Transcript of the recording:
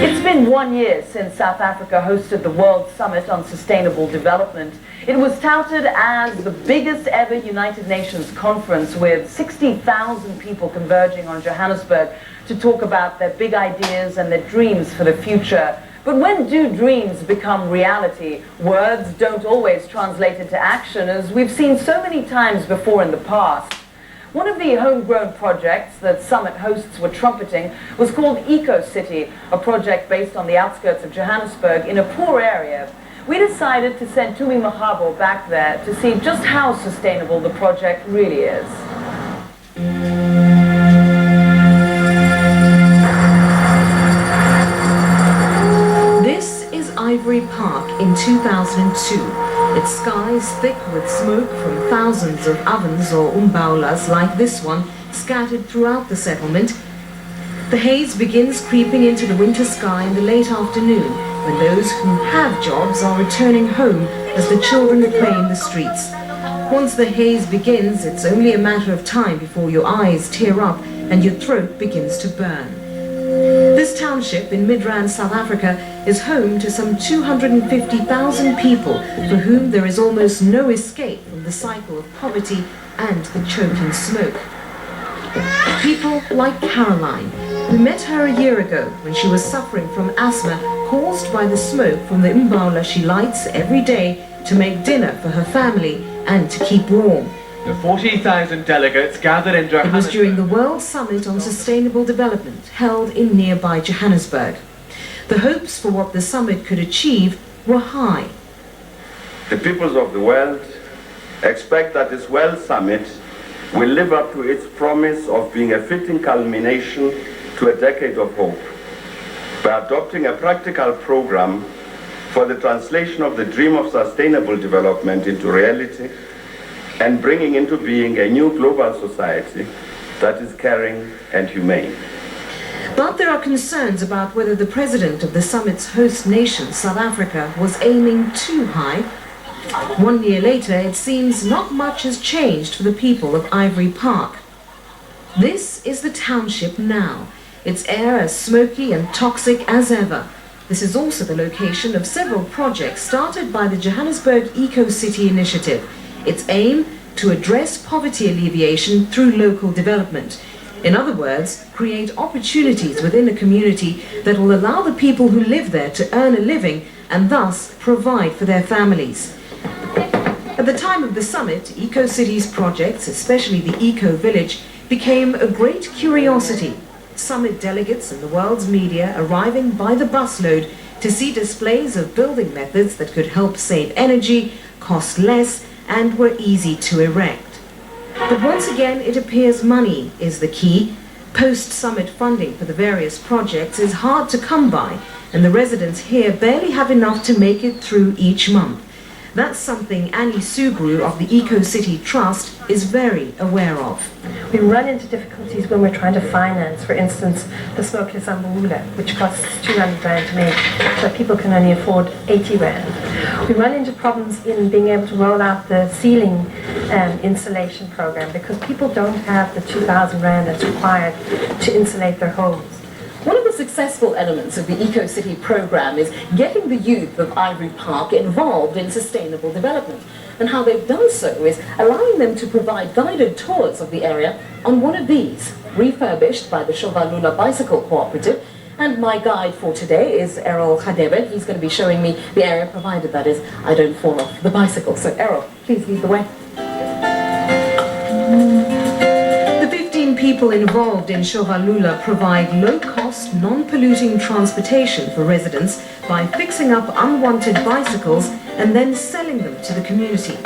It's been 1 year since South Africa hosted the World Summit on Sustainable Development. It was touted as the biggest ever United Nations conference, with 60,000 people converging on Johannesburg to talk about their big ideas and their dreams for the future. But when do dreams become reality? Words don't always translate into action, as we've seen so many times before in the past. One of the homegrown projects that summit hosts were trumpeting was called Ecocity, a project based on the outskirts of Johannesburg in a poor area. We decided to send TUMI MAKGABO back there to see just how sustainable the project really is. This is Ivory Park in 2002. Its sky is thick with smoke from thousands of ovens or umbaulas like this one scattered throughout the settlement. The haze begins creeping into the winter sky in the late afternoon, when those who have jobs are returning home as the children play in the streets. Once the haze begins, it's only a matter of time before your eyes tear up and your throat begins to burn. This township in Midrand, South Africa, is home to some 250,000 people for whom there is almost no escape from the cycle of poverty and the choking smoke. People like Caroline. We met her a year ago when she was suffering from asthma caused by the smoke from the umbaula she lights every day to make dinner for her family and to keep warm. The 40,000 delegates gathered in Johannesburg. It was during the World Summit on Sustainable Development held in nearby Johannesburg. The hopes for what the summit could achieve were high. The peoples of the world expect that this World Summit will live up to its promise of being a fitting culmination to a decade of hope by adopting a practical program for the translation of the dream of sustainable development into reality and bringing into being a new global society that is caring and humane. But there are concerns about whether the president of the summit's host nation, South Africa, was aiming too high. 1 year later, it seems not much has changed for the people of Ivory Park. This is the township now, its air as smoky and toxic as ever. This is also the location of several projects started by the Johannesburg Ecocity initiative. Its aim to address poverty alleviation through local development. In other words, create opportunities within a community that will allow the people who live there to earn a living and thus provide for their families. At the time of the summit, Ecocity's projects, especially the Eco Village, became a great curiosity. Summit delegates and the world's media arriving by the busload to see displays of building methods that could help save energy, cost less, and were easy to erect. But once again, it appears money is the key. Post-summit funding for the various projects is hard to come by, and the residents here barely have enough to make it through each month. That's something Annie Sugru of the Ecocity Trust is very aware of. We run into difficulties when we're trying to finance, for instance, the smokeless umbaula, which costs 200 rand to make, so people can only afford 80 rand. We run into problems in being able to roll out the ceiling insulation program because people don't have the 2,000 rand that's required to insulate their homes. One of the successful elements of the Ecocity program is getting the youth of Ivory Park involved in sustainable development. And how they've done so is allowing them to provide guided tours of the area on one of these, refurbished by the Shovalula Bicycle Cooperative. And my guide for today is Errol Khadebe. He's going to be showing me the area, provided that is, I don't fall off the bicycle. So Errol, please lead the way. People involved in Shovalula provide low-cost, non-polluting transportation for residents by fixing up unwanted bicycles and then selling them to the community.